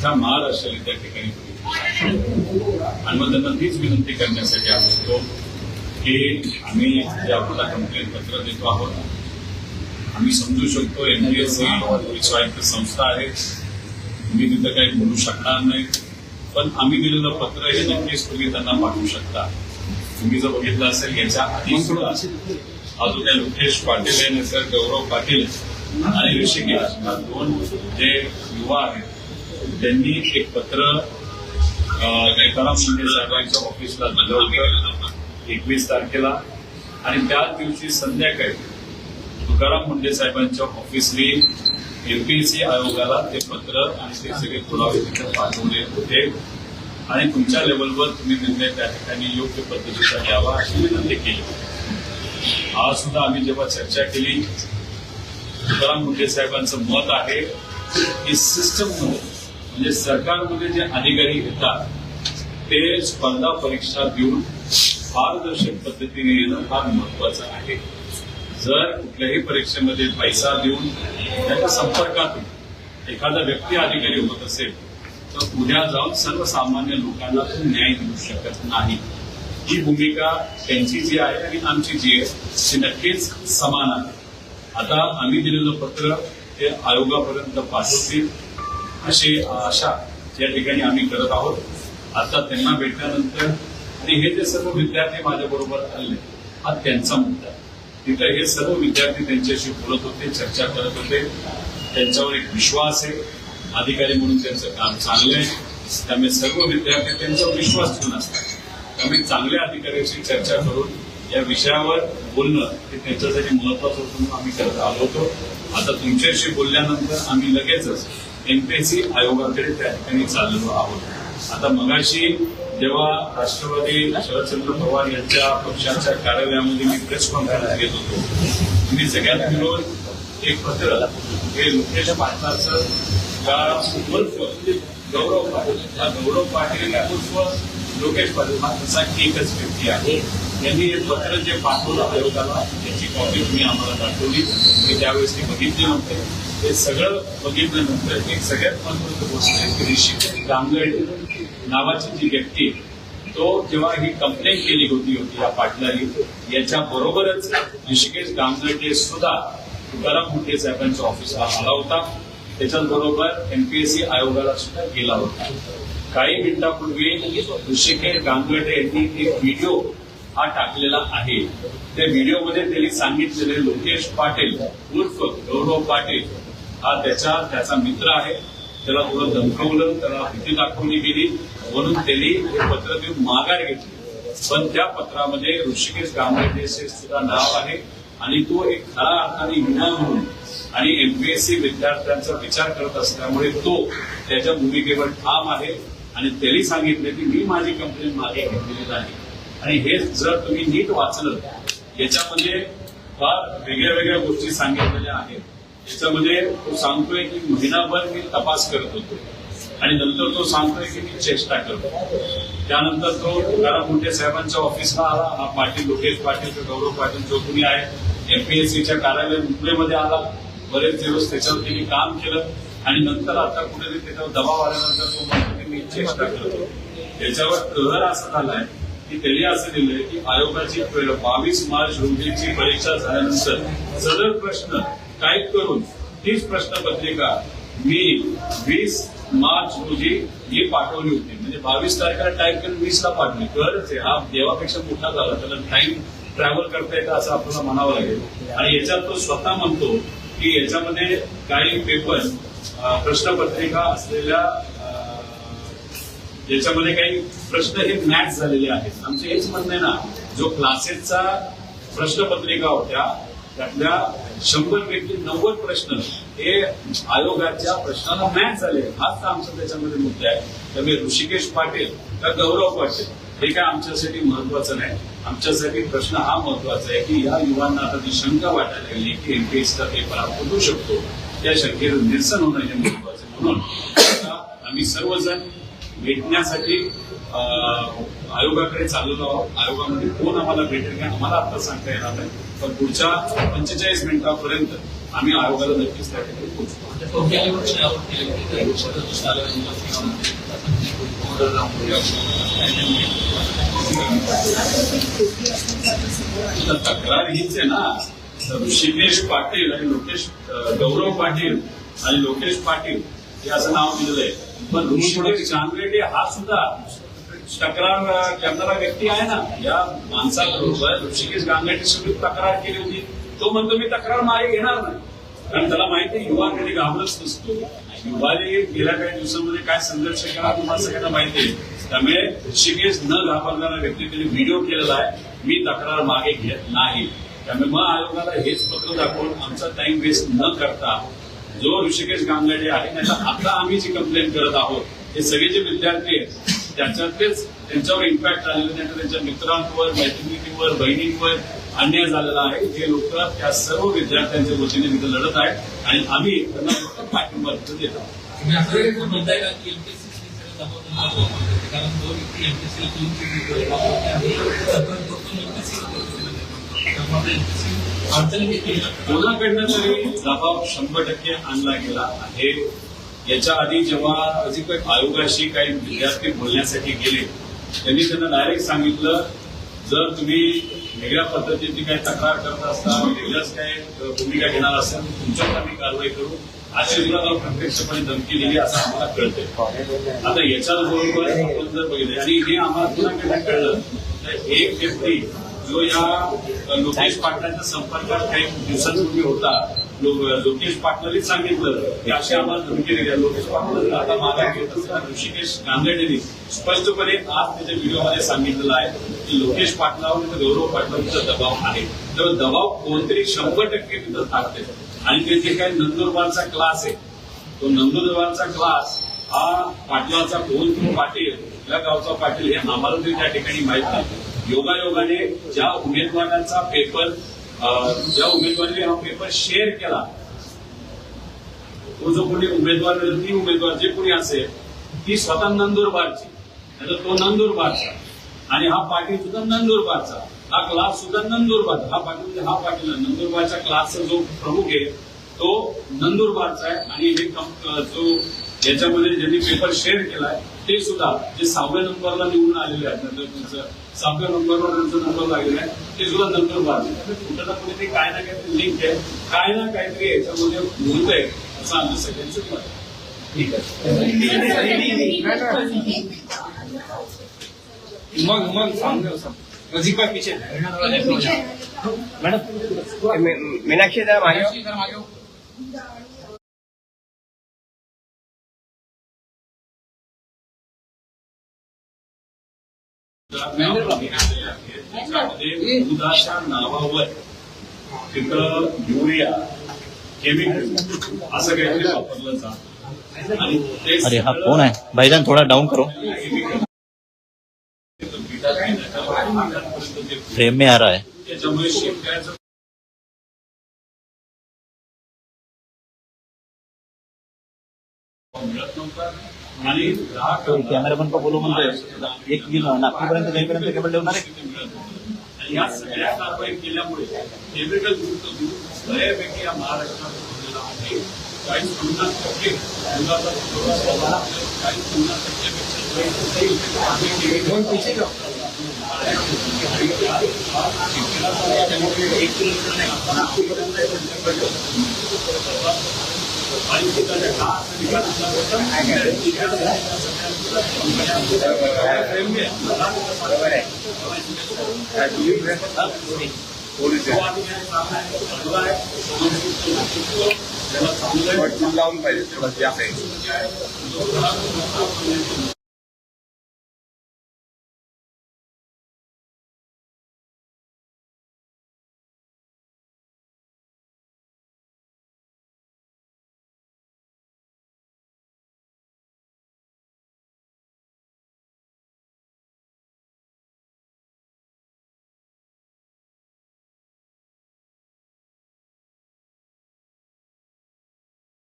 अख्ख्या महाराष्ट्राला त्या ठिकाणी बघितलं आणि मग त्यांना तीच विनंती करण्यासाठी आलो होतो की आम्ही जे आपल्याला कंप्लेंट पत्र देतो आहोत, आम्ही समजू शकतो एमपीएससी स्वायत्त संस्था आहे, मी तिथं काही बोलू शकणार नाही, पण आम्ही दिलेलं पत्र हे नक्कीच तुम्ही त्यांना पाठवू शकता. तुम्ही जर बघितलं असेल याच्या आधी सुद्धा अजून त्या लोकेश पाटील आहे, नंतर गौरव पाटील आणि ऋषिकेश दोन जे युवा आहेत त्यांनी एक पत्र तुकाराम मुंढे साहेबांच्या ऑफिसला दिलं होतं 21 तारखेला आणि त्याच दिवशी संध्याकाळी तुकाराम मुंढे साहेबांच्या ऑफिसने एमपीएससी आयोगाला ते पत्र आणि ते सगळे पुरावे तिथे पाठवले होते आणि तुमच्या लेवलवर तुम्ही निर्णय त्या ठिकाणी योग्य पद्धतीचा घ्यावा अशी विनंती केली. आज सुद्धा आम्ही जेव्हा चर्चा केली, तुकाराम मुंढे साहेबांचं मत आहे की सिस्टममध्ये म्हणजे सरकारमध्ये जे अधिकारी येतात ते स्पर्धा परीक्षा देऊन पारदर्शक पद्धतीने येणं फार महत्वाचं आहे. जर कुठल्याही परीक्षेमध्ये पैसा देऊन त्याच्या संपर्कातून एखादा व्यक्ती अधिकारी होत असेल तर उद्या जाऊन सर्वसामान्य लोकांना तो न्याय देऊ शकत नाही. ही भूमिका त्यांची जी आहे आणि आमची जी आहे ती नक्कीच समान आहे. आता आम्ही दिलेलं पत्र ते आयोगापर्यंत पाठवतील अशी आशा या ठिकाणी आम्ही करत आहोत. आता त्यांना भेटल्यानंतर आणि हे जे सर्व विद्यार्थी माझ्याबरोबर आले हा त्यांचा मुद्दा आहे. तिथे हे सर्व विद्यार्थी त्यांच्याशी बोलत होते, चर्चा करत होते, त्यांच्यावर एक विश्वास आहे, अधिकारी म्हणून त्यांचं काम चांगलं आहे, त्यामुळे सर्व विद्यार्थी त्यांच्यावर विश्वास ठेवून असतात. त्यामुळे चांगल्या अधिकाऱ्यांशी चर्चा करून या विषयावर बोलणं हे त्यांच्यासाठी महत्वाचं होतं म्हणून आम्ही करत आलो होतो. आता तुमच्याशी बोलल्यानंतर आम्ही लगेचच एमपीएससी आयोगाकडे त्या ठिकाणी चाललेलो आहोत. आता मगाशी जेव्हा राष्ट्रवादी शरदचंद्र पवार यांच्या पक्षाच्या कार्यालयामध्ये मी प्रेस कॉन्फरन्स घेत होतो, मी सगळ्यात मिळून एक पत्र हे लोकेश पाटलाचं उर्फ गौरव पाटील, हा गौरव पाटील उर्फ लोकेश पाटील हा तसा एकच व्यक्ती आहे. यांनी हे पत्र जे पाठवलं आयोगाला त्याची कॉपी तुम्ही आम्हाला दाखवली, मी त्यावेळेस ती बघितली नव्हते. हे सगळं बघितल्यानंतर एक सगळ्यात महत्वाचं गोष्ट आहे की ऋषिकेश गांगर्डे नावाची जी व्यक्ती तो जेव्हा ही कंप्लेंट केली होती या पाटलांनी याच्या बरोबरच ऋषिकेश गांगर्डे सुद्धा तुकाराम मुंढे साहेबांच्या ऑफिसला आला होता. त्याच्याबरोबर एमपीएससी आयोगाला सुद्धा गेला होता. काही मिनिटांपूर्वी ऋषिकेश गांगर्डे यांनी एक व्हिडिओ हा टाकलेला आहे. त्या व्हिडिओमध्ये त्यांनी सांगितलेले लोकेश पाटील उर्फ गौरव पाटील हा त्याचा मित्र आहे, त्याला थोडं धमकवलं, त्याला भीती दाखवली गेली म्हणून त्यांनी हे पत्र देऊन माघार घेतली. पण त्या पत्रामध्ये ऋषिकेश गांगर्डेचे सुद्धा नाव आहे आणि तो एक खरा अर्थाने विना म्हणून आणि एमपीएससी विद्यार्थ्यांचा विचार करत असल्यामुळे तो त्याच्या भूमिकेवर ठाम आहे आणि त्यांनी सांगितले की मी माझी कंप्लेंट मागे घेतलेली नाही. आणि हे जर तुम्ही नीट वाचलं याच्यामध्ये फार वेगळ्या वेगळ्या गोष्टी सांगितलेल्या आहेत. याच्यामध्ये तो सांगतोय की महिनाभर मी तपास करत होतो आणि नंतर तो सांगतोय की मी चेष्टा करतो. त्यानंतर तो तुकाराम मुंढे साहेबांच्या ऑफिसला आला, हा पाटील लोकेश पाटील गौरव पाटील जो कुणी आहे एमपीएससीच्या कार्यालय मुंबईमध्ये आला, बरेच दिवस त्याच्यावर त्यांनी काम केलं आणि नंतर आता कुठेतरी त्याच्यावर दबाव आल्यानंतर तो म्हणतो की मी चेष्टा करतो. त्याच्यावर प्रहर असं झालाय की त्यांनी असं दिलंय की आयोगाची 22 मार्च रोजीची परीक्षा झाल्यानंतर सदर प्रश्न टाईप करून तीच प्रश्नपत्रिका मी 20 मार्च रोजी ही पाठवली होती. म्हणजे 22 तारखेला टाईप करून 20ला पाठवली. कळच आहे, हा देवापेक्षा मोठा झाला, त्याला टाइम ट्रॅव्हल करता येतं असं आपल्याला म्हणावं लागेल. आणि याच्यात तो स्वतः म्हणतो की याच्यामध्ये काही पेपर प्रश्नपत्रिका असलेल्या याच्यामध्ये काही प्रश्न हे मॅच झालेले आहेत. आमचं हेच म्हणणं आहे ना, जो क्लासेसचा प्रश्नपत्रिका होत्या त्यातल्या 100 पैकी 90 प्रश्न हे आयोगाच्या प्रश्नाला मॅच झाले, हाच आमचा त्याच्यामध्ये मुद्दा आहे. त्यामुळे ऋषिकेश पाटील का गौरव पाटील हे काय आमच्यासाठी महत्वाचं नाही. आमच्यासाठी प्रश्न हा महत्वाचा आहे की या युवांना आता जी शंका वाटायला लागली की एमपीएससीचा पेपर हा फुटू शकतो, त्या शंकेचं निरसन होणं हे महत्वाचं. म्हणून आम्ही सर्वजण भेटण्यासाठी आयोगाकडे चाललेलो आहोत. आयोगामध्ये कोण आम्हाला भेटेल का आम्हाला आता सांगता येणार नाही, पण पुढच्या 45 मिनिटांपर्यंत आम्ही आयोगाला नक्कीच त्या ठिकाणी पोहोचतो. तक्रार हीच आहे ना. ऋषिकेश पाटील आणि गौरव पाटील आणि लोकेश पाटील हे असं नाव दिलेलं आहे. पण ऋषिकेश गांगेडे हा सुद्धा तक्रार करणारा व्यक्ती आहे ना. या माणसाबरोबर ऋषिकेश गांगेडे सुद्धा तक्रार केली होती. तो म्हणतो मी तक्रार मागे घेणार नाही, कारण त्याला माहिती आहे युवा कधी घाबरत नसतो. युवाने गेल्या काही दिवसांमध्ये काय संघर्ष केला तुम्हाला सगळ्यांना माहिती आहे. त्यामुळे ऋषिकेश न घाबरणारा व्यक्ती त्यांनी व्हिडिओ केलेला आहे. मी तक्रार मागे घेत नाही. त्यामुळे मग आयोगाला हेच पत्र दाखवून आमचा टाइम वेस्ट न करता जो ऋषिकेश गांगेडे आहे नाही तर आता आम्ही जी कंप्लेंट करत आहोत हे सगळे जे विद्यार्थी आहेत त्याच्यातलेच त्यांच्यावर इम्पॅक्ट झालेलं नाही, त्यांच्या मित्रांवर, मैत्रिणींवर, बहिणींवर अन्याय झालेला आहे. हे लोक त्या सर्व विद्यार्थ्यांच्या वतीने तिथे लढत आहेत आणि आम्ही त्यांना पाठिंबा देत आहोत. कोणाकडनं तरी दबाव 100% आणला गेला आहे. याच्या आधी जेव्हा आयोगाशी काही विद्यार्थी बोलण्यासाठी गेले त्यांनी त्यांना डायरेक्ट सांगितलं जर तुम्ही वेगळ्या पद्धतीची काही तक्रार करत असता, वेगळ्याच काही भूमिका घेणार असाल तर तुमच्यावर आम्ही कारवाई करू अशी सुद्धा प्रत्यक्षपणे धमकी दिली असं आम्हाला कळतंय. आता याच्याच बरोबर आपण जर बघितलं आणि हे आम्हाला कोणाकडे कळलं तर एक व्यक्ती जो या लोकेश पाटलांच्या संपर्कात काही दिवसांपूर्वी होता. लोकेश पाटलांनीच सांगितलं की अशी आम्हाला धमकी दिली. लोकेश पाटील आता मागा घेत असताना ऋषिकेश गांगेडेंनी स्पष्टपणे आज त्याच्या व्हिडिओमध्ये सांगितलेलं आहे की लोकेश पाटलावर गौरव पाटलांचा दबाव आहे. तर दबाव कोणतरी 100% तिथं टाकते आणि ते जे काही नंदुरबारचा क्लास आहे तो नंदुरबारचा क्लास हा पाटलाचा कोण पाटील या गावचा पाटील हे आम्हाला तरी त्या ठिकाणी माहित नाही. योगायोगाने ज्या उमेदवारांचा पेपर ज्या उमेदवाराने हा पेपर शेअर केला तो जो कोणी उमेदवार ती उमेदवार जे कोणी असेल ती स्वतः नंदुरबारची तर तो नंदुरबारचा आणि हा पाटील सुद्धा नंदुरबारचा, हा क्लास सुद्धा नंदुरबारचा. हा पाटील नंदुरबारच्या क्लासचा जो प्रमुख आहे तो नंदुरबारचा आहे आणि हे जो याच्यामध्ये ज्यांनी पेपर शेअर केलाय ते सुद्धा जे 6व्या नंबरला निवडून आलेले आहेत, त्यांचं 6व्या नंबरवर त्यांचा नंबर लागलेला आहे ते सुद्धा नंदुरबार. कुठं ना कुठेतरी काय ना काहीतरी लिंक आहे, काय ना काहीतरी याच्यामध्ये बोलतंय असं आमचं सगळ्यांचं मत आहे. ठीक आहे मग नजीक पीछे मॅडम मीनाक्षी मागे दुधाच्या नावावर तिथं युरिया केमिकल असं काहीतरी वापरलं जातं आणि अरे हा कौन है भाईजान, थोड़ा डाउन करो, फ्रेम में आ रहा है. त्याच्यामुळे शेतकऱ्याचं मिळत नव्हतं आणि कॅमेरामॅन को बोलो म्हणजे 1 किलो नागपूरपर्यंत जाईपर्यंत केबल ठेवणार आहे. या सगळ्या कारवाई केल्यामुळे केमिकल दूध बऱ्यापैकी या महाराष्ट्रात होलेला आहे. 40-50% दुधाचा पुरवठा 40-50% लावून पाहिजे.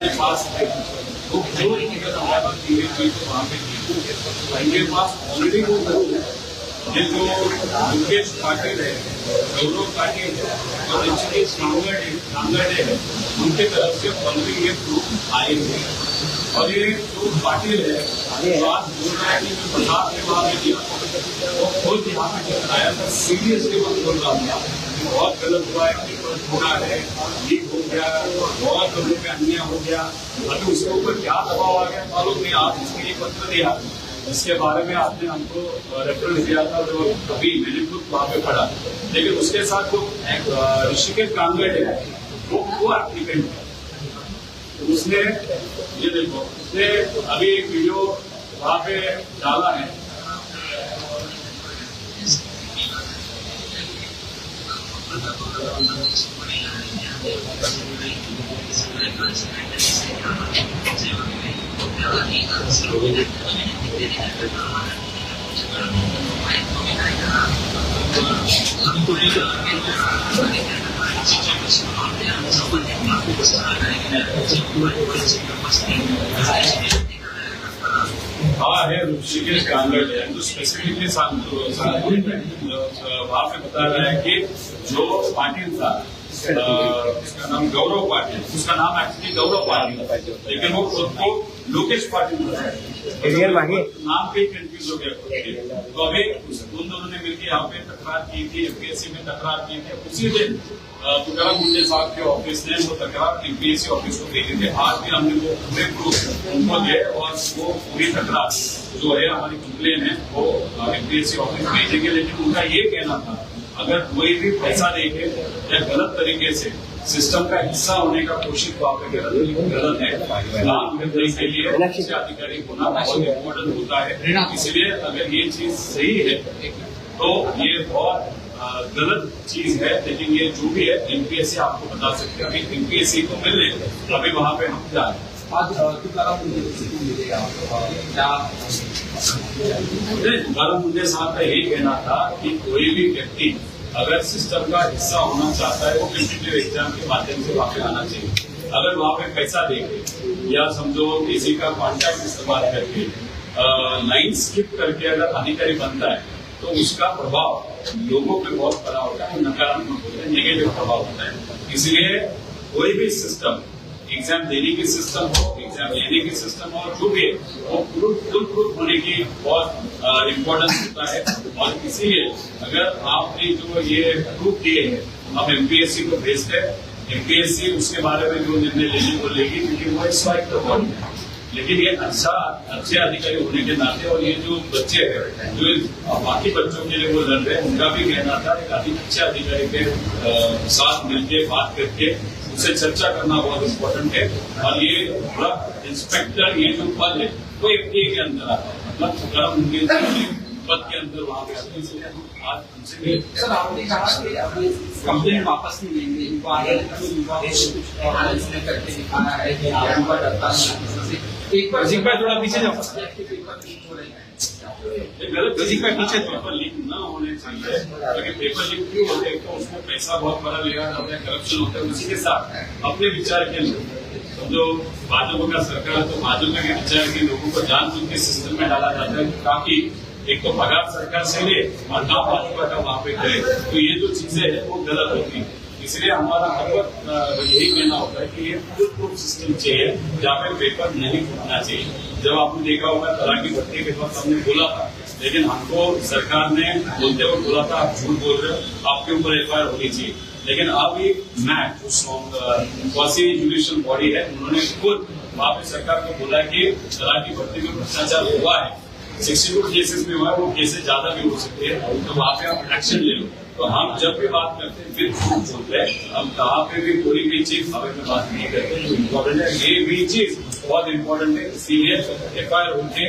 पास तो जो वहाँ पे पास ऑलरेडी वो ये जो मुकेश पाटिल है, गौरव पाटिल है और एचडी सांगड़े है, उनके तरफ से ऑलरेडी ये प्रूफ आए थे। और ये जो पाटिल है बात बोल रहा है कि मैं प्रसाद के वहां में दिया, वो खुद यहाँ पे जब आया था सीरियसली वो बोल रहा था बहुत गलत हुआ है, पेपर थोड़ा है, लीक हो गया, बहुत लोगों पे अन्याय हो गया। अभी उसके ऊपर क्या दबाव आ गया मालूम नहीं। आप इसके लिए पत्र दिया, इसके बारे में आपने हमको रेफरेंस दिया था, जो अभी मैंने खुद वहां पे पढ़ा। लेकिन उसके साथ जो ऋषिकेश कांगड़ है वो एप्लीकेंट है, उसने ये देखो, उसने अभी एक वीडियो वहां पे डाला है। हाँ है ऋषिकेश कांगड़ है, तो स्पेसिफिकली वहां पे बता रहा है कि जो पाटिल था, उसका नाम गौरव पाटिल, उसका नाम एक्चुअली गौरव पाटिल, लेकिन वो खुद को लोकेश पाटिल नाम पे कंफ्यूज हो गया। तो अभी उन दोनों ने मिलकर यहाँ पे तकरार की थी, एमपीएससी में तकरार की थी। उसी दिन तुकाराम मुंडे साहब के ऑफिस ने वो तकरार एमपीएससी ऑफिस को भेजी थी। आज भी हमने वो पूरे प्रूफ उनको दिए और वो पूरी तकरार जो है हमारी कंप्लेन है वो एमपीएससी ऑफिस भेजेंगे। लेकिन उनका ये कहना था अगर कोई भी पैसा देके या गलत तरीके से सिस्टम का हिस्सा होने का कोशिश वहां पे गलत है। काम करने के लिए अच्छे अधिकारी होना बहुत इम्पोर्टेंट होता है। इसलिए अगर ये चीज सही है तो ये बहुत गलत चीज है। लेकिन ये जो भी है एमपीएससी आपको बता सकते हैं। अभी एमपीएससी को मिलने अभी वहां पे हम जा रहे हैं। तुकाराम मुंडे साहब का यही कहना था कि कोई भी व्यक्ति अगर सिस्टम का हिस्सा होना चाहता है वो कॉम्पिटिटिव एग्जाम के माध्यम से वहां पे आना चाहिए। अगर वहां पे पैसा देके या समझो किसी का कॉन्टैक्ट इस्तेमाल करके लाइन स्किप करके अगर अधिकारी बनता है तो उसका प्रभाव लोगों पे बहुत बड़ा होता है, नकारात्मक होता है, नेगेटिव प्रभाव होता है। इसलिए कोई भी सिस्टम, एग्जाम देने की सिस्टम हो, एग्जाम लेने की सिस्टम हो, जो भी है वो फुल प्रूफ होने की बहुत इम्पोर्टेंस होता है। और इसीलिए अगर आपने जो ये प्रूफ दिए हैं हम एमपीएससी को भेजते हैं, एमपीएससी उसके बारे में जो निर्णय लेने को लेगी, क्योंकि वो स्वायत्त बॉडी है। लेकिन ये अच्छे अधिकारी होने के नाते और ये जो बच्चे हैं जो बाकी बच्चों के लिए वो लड़ रहे हैं, उनका भी कहना था एक अच्छे अधिकारी के साथ मिलकर बात करके उससे चर्चा करना बहुत इम्पोर्टेंट है। और ये पूरा इंस्पेक्टर ये जो पद है वो एफडीए के अंदर आता है, मतलब तुकाराम मुंडे पद के अंदर वहां पे आते हैं। इसलिए आज उनसे सर आपने कहा कि अभी कंप्लेन वापस नहीं लेंगे, इनको आगे करके दिखाना है कि आपका डरता नहीं। एक बार थोड़ा पीछे जाओ, पीछे पेपर लीक न होने चाहिए। अगर पेपर लीक क्यों होते हैं तो उसमें पैसा बहुत बड़ा लेगा होता है, करप्शन होता है। उसी के साथ अपने विचार के लिए जो भाजपा का सरकार है तो भाजपा के विचार के लोगों को जानबूझ के सिस्टम में डाला जाता है ताकि एक तो पगार सरकार से ले और काम भाजपा का वहां पे करे। तो ये जो चीजें है वो गलत होती है। इसलिए हमारा हर वक्त यही कहना होता है कि ये फुल प्रूफ सिस्टम चाहिए जहाँ पे पेपर नहीं फूटना चाहिए। जब आपने देखा होगा तलाक की भर्ती के वक्त हमने बोला था, लेकिन हमको सरकार ने बोलते हुए बोला था आप झूठ बोल रहे हो, आपके ऊपर एफआईआर होनी चाहिए। लेकिन अब एक मैट क्वासी जुडिशियल बॉडी है, उन्होंने खुद वहां पे सरकार को बोला कि तलाक की भर्ती में भ्रष्टाचार हुआ है, 62 केसेस में हुआ है, वो केसेस ज्यादा भी हो सकते हैं, तो वहां पे आप एक्शन ले लो। तो हम जब भी बात करते हैं फिर बोलते हैं, हम कहाँ पे भी कोई भी चीज हमें में बात नहीं करते। जो इम्पोर्टेंट है ये भी चीज बहुत इम्पोर्टेंट है, इसीलिए एफआईआर होके